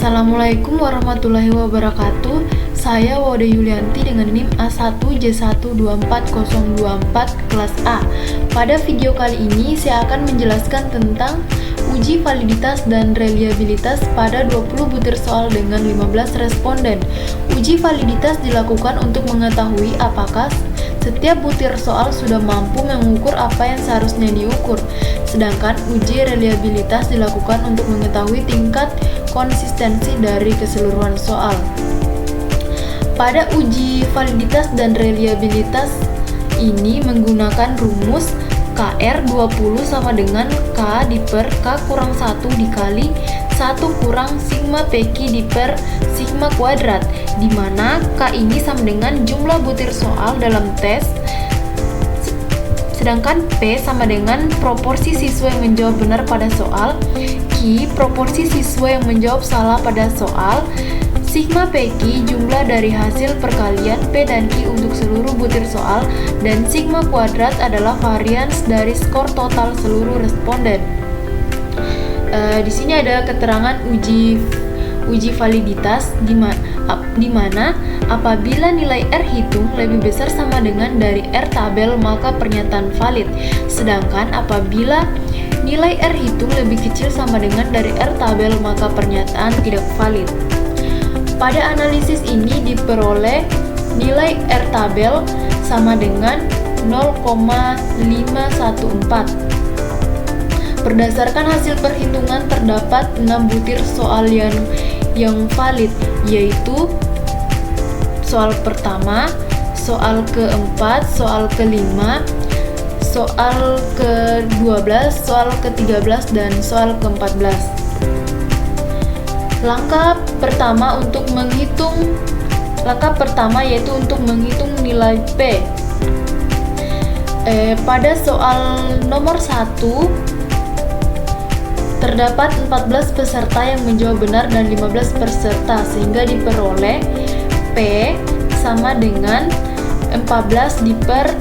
Assalamualaikum warahmatullahi wabarakatuh. Saya Wode Yulianti dengan NIM A1J12404 kelas A. Pada video kali ini saya akan menjelaskan tentang uji validitas dan reliabilitas pada 20 butir soal dengan 15 responden. Uji validitas dilakukan untuk mengetahui apakah setiap butir soal sudah mampu mengukur apa yang seharusnya diukur. Sedangkan uji reliabilitas dilakukan untuk mengetahui tingkat konsistensi dari keseluruhan soal. Pada uji validitas dan reliabilitas ini menggunakan rumus KR20 sama dengan K diper K kurang 1 dikali 1 kurang sigma PQ diper sigma kuadrat, di mana K ini sama dengan jumlah butir soal dalam tes, sedangkan P sama dengan proporsi siswa yang menjawab benar pada soal, Q proporsi siswa yang menjawab salah pada soal, sigma PQ jumlah dari hasil perkalian P dan Q untuk seluruh butir soal, dan sigma kuadrat adalah varians dari skor total seluruh responden. Di sini ada keterangan uji validitas di mana apabila nilai R hitung lebih besar sama dengan dari R tabel maka pernyataan valid. Sedangkan apabila nilai R hitung lebih kecil sama dengan dari R tabel maka pernyataan tidak valid. Pada analisis ini diperoleh nilai R tabel sama dengan 0,514. Berdasarkan hasil perhitungan terdapat 6 butir soal yang valid, yaitu soal pertama, soal keempat, soal kelima, soal ke-12, soal ke-13, dan soal ke-14. Langkah pertama yaitu untuk menghitung nilai P. Pada soal nomor 1 terdapat 14 peserta yang menjawab benar dan 15 peserta, sehingga diperoleh P sama dengan 14 diper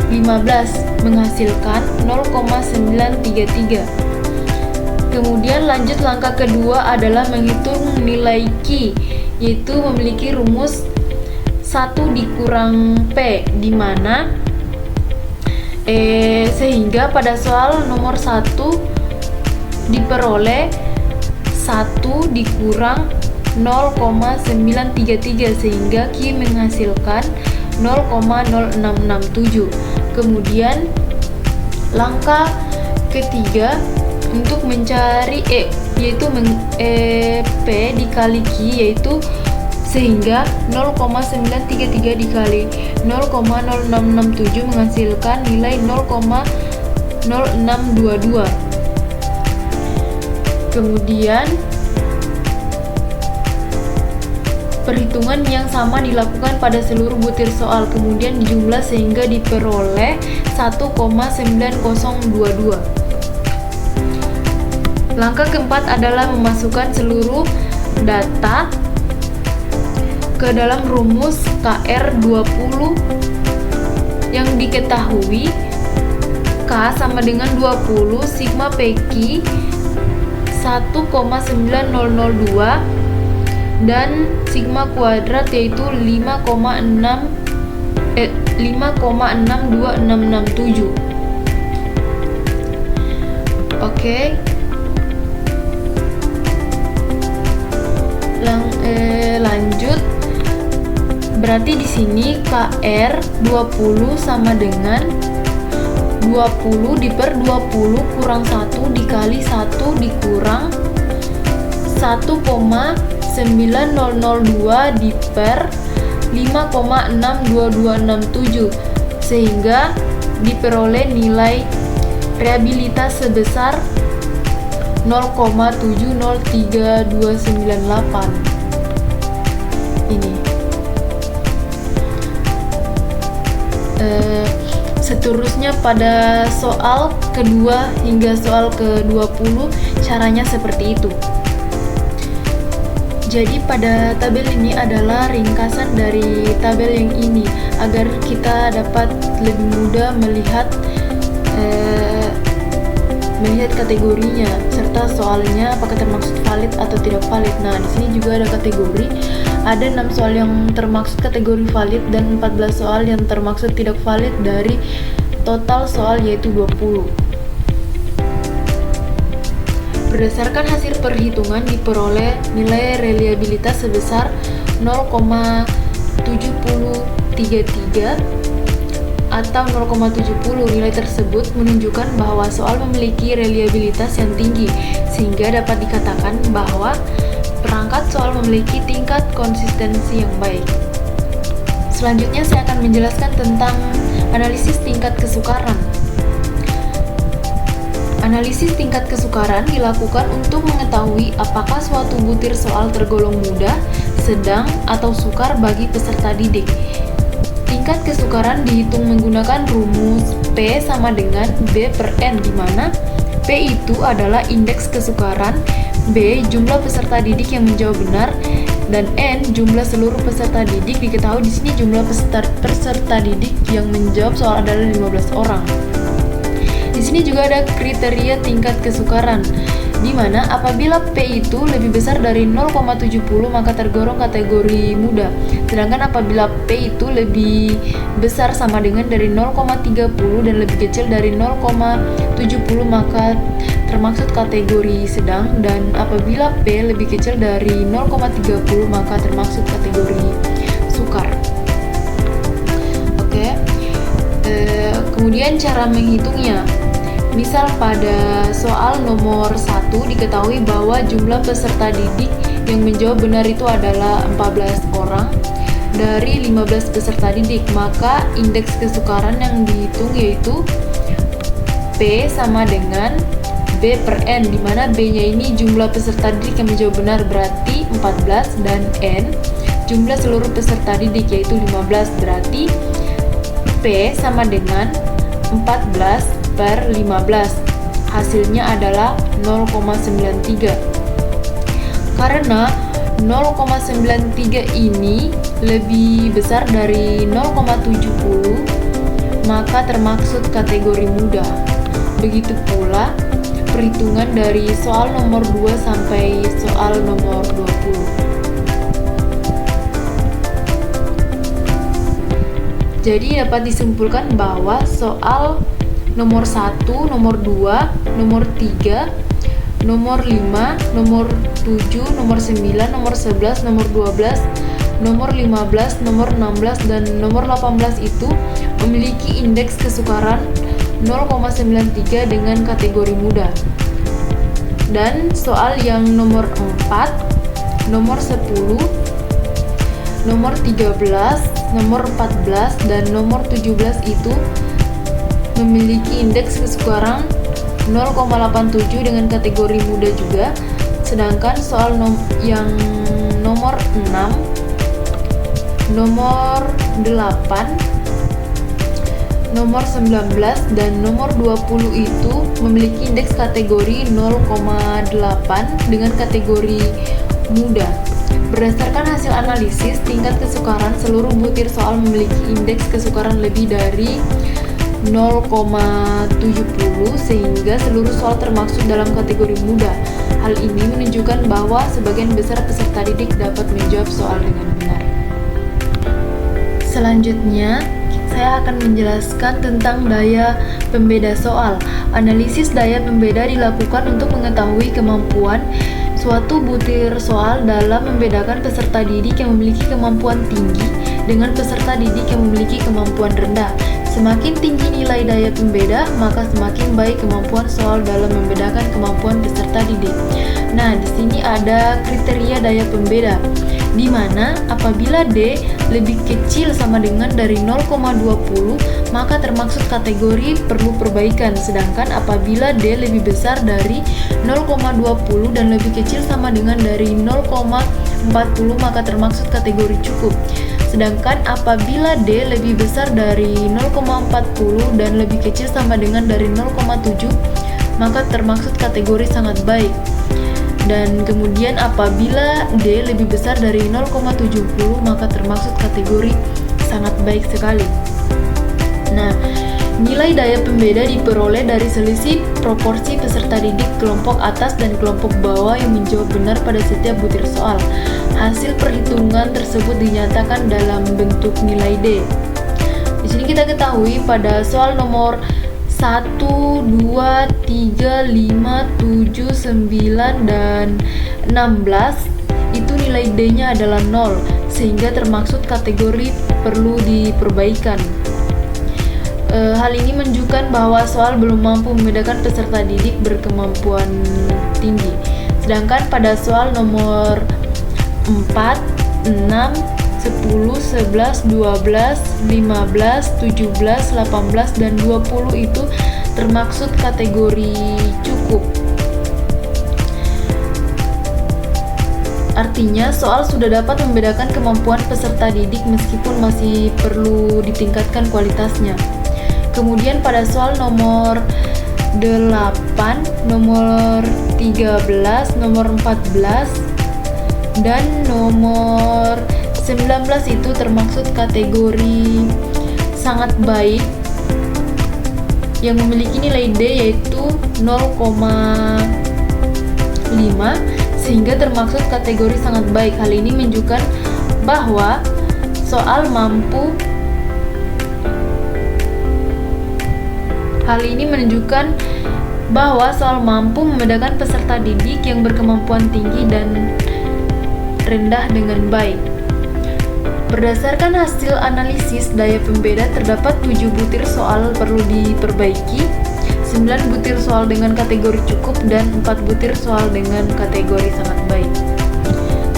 15 menghasilkan 0,933. Kemudian lanjut langkah kedua adalah menghitung nilai Q, yaitu memiliki rumus 1 dikurang P, di mana sehingga pada soal nomor 1 diperoleh 1 dikurang 0,933 sehingga Q menghasilkan 0,0667. Kemudian langkah ketiga untuk mencari yaitu P dikali Q, yaitu sehingga 0,933 dikali 0,0667 menghasilkan nilai 0,0622. Kemudian perhitungan yang sama dilakukan pada seluruh butir soal, kemudian dijumlah sehingga diperoleh 1,9022. Langkah keempat adalah memasukkan seluruh data ke dalam rumus KR20 yang diketahui K sama dengan 20 sigma PQ 1,9002 dan sigma kuadrat yaitu 5,62667. Oke. Lanjut. Berarti di sini KR20 sama dengan 20 diper 20 kurang 1 dikali 1 dikurang 1,9002 diper 5,62267, sehingga diperoleh nilai reliabilitas sebesar 0,703298. Ini seterusnya pada soal kedua hingga soal ke-20 caranya seperti itu. Jadi pada tabel ini adalah ringkasan dari tabel yang ini agar kita dapat lebih mudah melihat melihat kategorinya serta soalnya apakah termaksud valid atau tidak valid. Nah, di sini juga ada kategori. Ada 6 soal yang termaksud kategori valid dan 14 soal yang termaksud tidak valid dari total soal yaitu 20. Berdasarkan hasil perhitungan diperoleh nilai reliabilitas sebesar 0,7033 atau 0,70. Nilai tersebut menunjukkan bahwa soal memiliki reliabilitas yang tinggi, sehingga dapat dikatakan bahwa perangkat soal memiliki tingkat konsistensi yang baik. Selanjutnya saya akan menjelaskan tentang analisis tingkat kesukaran. Analisis tingkat kesukaran dilakukan untuk mengetahui apakah suatu butir soal tergolong mudah, sedang, atau sukar bagi peserta didik. Tingkat kesukaran dihitung menggunakan rumus P sama dengan B per N, di mana P itu adalah indeks kesukaran, B jumlah peserta didik yang menjawab benar, dan N jumlah seluruh peserta didik. Diketahui di sini jumlah peserta didik yang menjawab soal adalah 15 orang. Di sini juga ada kriteria tingkat kesukaran, di mana apabila P itu lebih besar dari 0,70 maka tergolong kategori mudah. Sedangkan apabila P itu lebih besar sama dengan dari 0,30 dan lebih kecil dari 0,70 maka termaksud kategori sedang, dan apabila P lebih kecil dari 0,30 maka termaksud kategori sukar. Oke. Kemudian cara menghitungnya. Misal pada soal nomor 1 diketahui bahwa jumlah peserta didik yang menjawab benar itu adalah 14 orang dari 15 peserta didik, maka indeks kesukaran yang dihitung yaitu P sama dengan B per N, di mana B-nya ini jumlah peserta didik yang menjawab benar berarti 14, dan N jumlah seluruh peserta didik yaitu 15, berarti P sama dengan 14 per 15. Hasilnya adalah 0,93. Karena 0,93 ini lebih besar dari 0,70 maka termaksud kategori mudah. Begitu pula perhitungan dari soal nomor 2 sampai soal nomor 20. Jadi dapat disimpulkan bahwa soal nomor 1, nomor 2, nomor 3, nomor 5, nomor 7, nomor 9, nomor 11, nomor 12, nomor 15, nomor 16, dan nomor 18 itu memiliki indeks kesukaran 0,93 dengan kategori mudah. Dan soal yang nomor 4, nomor 10, nomor 13, nomor 14, dan nomor 17 itu memiliki indeks kesukaran 0,87 dengan kategori mudah juga. Sedangkan soal yang nomor 6, nomor 8, nomor 19, dan nomor 20 itu memiliki indeks kategori 0,8 dengan kategori mudah. Berdasarkan hasil analisis tingkat kesukaran, seluruh butir soal memiliki indeks kesukaran lebih dari 0,70 sehingga seluruh soal termaksud dalam kategori mudah. Hal ini menunjukkan bahwa sebagian besar peserta didik dapat menjawab soal dengan benar. Selanjutnya, saya akan menjelaskan tentang daya pembeda soal. Analisis daya pembeda dilakukan untuk mengetahui kemampuan suatu butir soal dalam membedakan peserta didik yang memiliki kemampuan tinggi dengan peserta didik yang memiliki kemampuan rendah. Semakin tinggi nilai daya pembeda, maka semakin baik kemampuan soal dalam membedakan kemampuan peserta didik. Nah, di sini ada kriteria daya pembeda, di mana apabila D lebih kecil sama dengan dari 0,20, maka termaksud kategori perlu perbaikan. Sedangkan apabila D lebih besar dari 0,20 dan lebih kecil sama dengan dari 0,40, maka termaksud kategori cukup. Sedangkan apabila D lebih besar dari 0,40 dan lebih kecil sama dengan dari 0,7, maka termaksud kategori sangat baik. Dan kemudian apabila D lebih besar dari 0,70, maka termaksud kategori sangat baik sekali. Nah, Nilai daya pembeda diperoleh dari selisih proporsi peserta didik kelompok atas dan kelompok bawah yang menjawab benar pada setiap butir soal. Hasil perhitungan tersebut dinyatakan dalam bentuk nilai D. Di sini kita ketahui pada soal nomor 1, 2, 3, 5, 7, 9, dan 16 itu nilai D-nya adalah 0, sehingga termaksud kategori perlu diperbaikan. Hal ini menunjukkan bahwa soal belum mampu membedakan peserta didik berkemampuan tinggi. Sedangkan pada soal nomor 4, 6, 10, 11, 12, 15, 17, 18, dan 20 itu termaksud kategori cukup. Artinya, soal sudah dapat membedakan kemampuan peserta didik meskipun masih perlu ditingkatkan kualitasnya. Kemudian pada soal nomor 8, nomor 13, nomor 14, dan nomor 19 itu termaksud kategori sangat baik yang memiliki nilai D yaitu 0,5, sehingga termaksud kategori sangat baik. Hal ini menunjukkan bahwa soal mampu membedakan peserta didik yang berkemampuan tinggi dan rendah dengan baik. Berdasarkan hasil analisis daya pembeda, terdapat 7 butir soal perlu diperbaiki, 9 butir soal dengan kategori cukup, dan 4 butir soal dengan kategori sangat baik.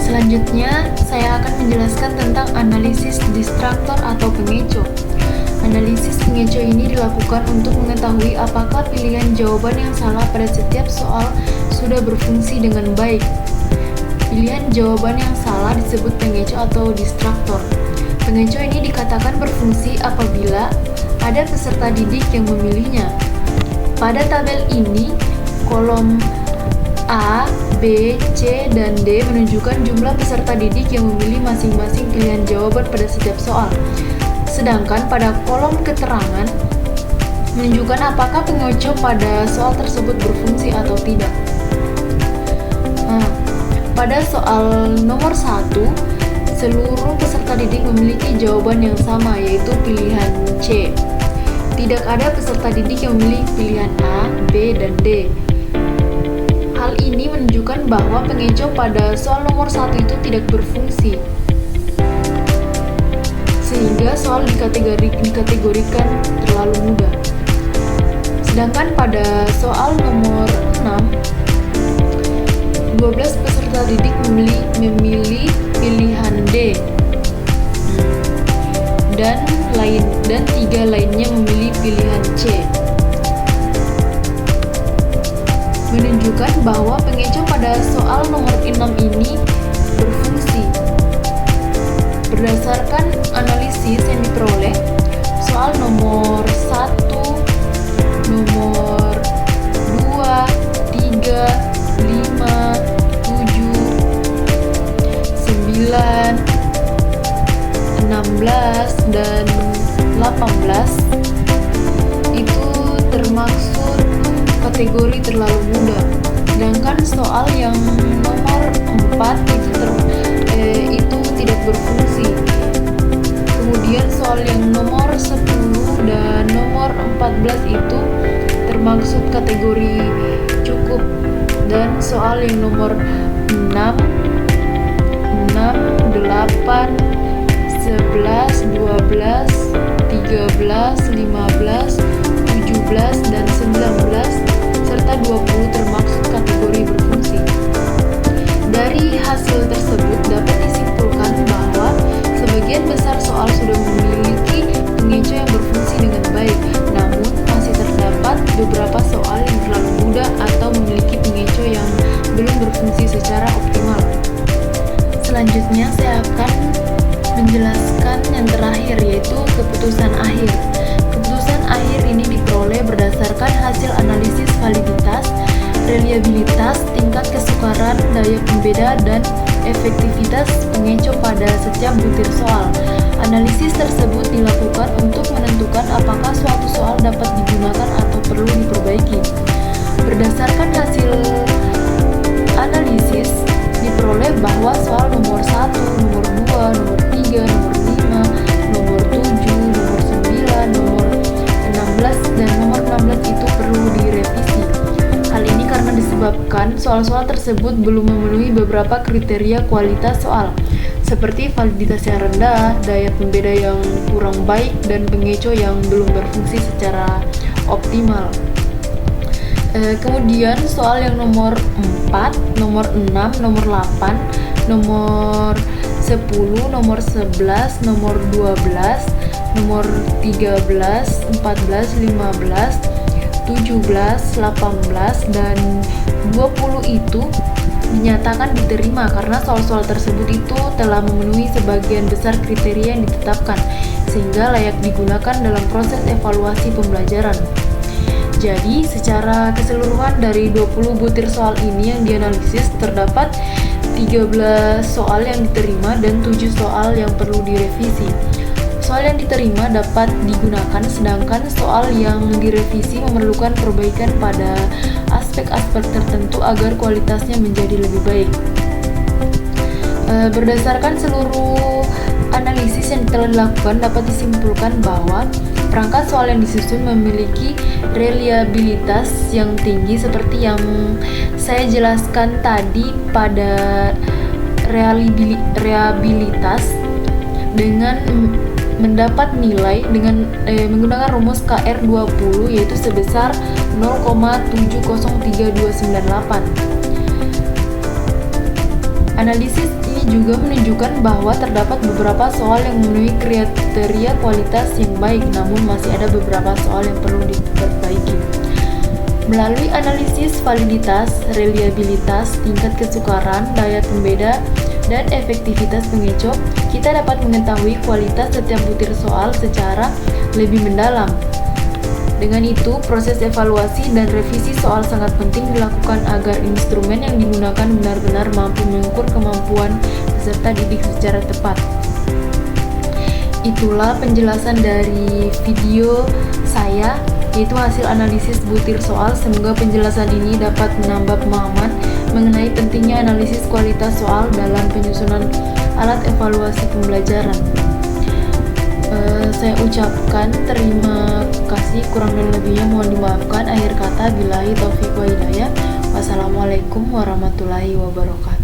Selanjutnya, saya akan menjelaskan tentang analisis distraktor atau pengecoh. Analisis pengecoh ini dilakukan untuk mengetahui apakah pilihan jawaban yang salah pada setiap soal sudah berfungsi dengan baik. Pilihan jawaban yang salah disebut pengecoh atau distraktor. Pengecoh ini dikatakan berfungsi apabila ada peserta didik yang memilihnya. Pada tabel ini, kolom A, B, C, dan D menunjukkan jumlah peserta didik yang memilih masing-masing pilihan jawaban pada setiap soal. Sedangkan pada kolom keterangan menunjukkan apakah pengecoh pada soal tersebut berfungsi atau tidak. Pada soal nomor 1, seluruh peserta didik memiliki jawaban yang sama, yaitu pilihan C. Tidak ada peserta didik yang memilih pilihan A, B, dan D. Hal ini menunjukkan bahwa pengecoh pada soal nomor 1 itu tidak berfungsi, sehingga soal dikategorikan terlalu mudah. Sedangkan pada soal nomor 6, 12 peserta didik memilih pilihan D, dan 3 lainnya memilih pilihan C. Menunjukkan bahwa pengecoh pada soal nomor 6 ini berfungsi. Berdasarkan analisis yang diperoleh, soal nomor 1, nomor 2, 3, 5, 7, 9, 16, dan 18 itu termaksud kategori terlalu mudah. Sedangkan soal yang nomor 4 itu tidak berfungsi. Kemudian soal yang nomor 10 dan nomor 14 itu termaksud kategori cukup, dan soal yang nomor 6, 8, 11, 12, 13, 15, 17, dan 19 serta 20 termaksud kategori berfungsi. Dari hasil tersebut dapat disimpulkan bahwa sebagian besar soal sudah memiliki pengecoh yang berfungsi dengan baik, namun masih terdapat beberapa soal yang terlalu mudah atau memiliki pengecoh yang belum berfungsi secara optimal. Selanjutnya saya akan menjelaskan yang terakhir, yaitu keputusan akhir. Keputusan akhir ini diperoleh berdasarkan hasil analisis validitas, reliabilitas, tingkat kesukaran, daya pembeda, dan efektivitas pengecoh pada setiap butir soal. Analisis tersebut dilakukan untuk menentukan apakah suatu soal dapat digunakan atau perlu diperbaiki. Berdasarkan hasil analisis, diperoleh bahwa soal nomor 1, nomor 2, nomor 3, nomor 5, nomor 7, nomor 9, nomor 16, dan nomor 16 itu perlu direvisi. Hal ini karena disebabkan soal-soal tersebut belum memenuhi beberapa kriteria kualitas soal, seperti validitas yang rendah, daya pembeda yang kurang baik, dan pengecoh yang belum berfungsi secara optimal. Kemudian soal yang nomor 4, nomor 6, nomor 8, nomor 10, nomor 11, nomor 12, nomor 13, 14, 15, 17, 18, dan 20 itu dinyatakan diterima karena soal-soal tersebut itu telah memenuhi sebagian besar kriteria yang ditetapkan sehingga layak digunakan dalam proses evaluasi pembelajaran. Jadi, secara keseluruhan dari 20 butir soal ini yang dianalisis terdapat 13 soal yang diterima dan 7 soal yang perlu direvisi. Soal yang diterima dapat digunakan, sedangkan soal yang direvisi memerlukan perbaikan pada aspek-aspek tertentu agar kualitasnya menjadi lebih baik. Berdasarkan seluruh analisis yang telah dilakukan, dapat disimpulkan bahwa perangkat soal yang disusun memiliki reliabilitas yang tinggi seperti yang saya jelaskan tadi pada reliabilitas dengan mendapat nilai dengan menggunakan rumus KR20 yaitu sebesar 0,703298. Analisis ini juga menunjukkan bahwa terdapat beberapa soal yang memenuhi kriteria kualitas yang baik, namun masih ada beberapa soal yang perlu diperbaiki. Melalui analisis validitas, reliabilitas, tingkat kesukaran, daya pembeda, dan efektivitas pengecoh, kita dapat mengetahui kualitas setiap butir soal secara lebih mendalam. Dengan itu, proses evaluasi dan revisi soal sangat penting dilakukan agar instrumen yang digunakan benar-benar mampu mengukur kemampuan peserta didik secara tepat. Itulah penjelasan dari video saya, yaitu hasil analisis butir soal. Semoga penjelasan ini dapat menambah pemahaman mengenai pentingnya analisis kualitas soal dalam penyusunan alat evaluasi pembelajaran. Saya ucapkan terima kasih, kurang dan lebihnya mohon dimaafkan. Akhir kata, billahi taufiq wa hidayah. Wassalamualaikum warahmatullahi wabarakatuh.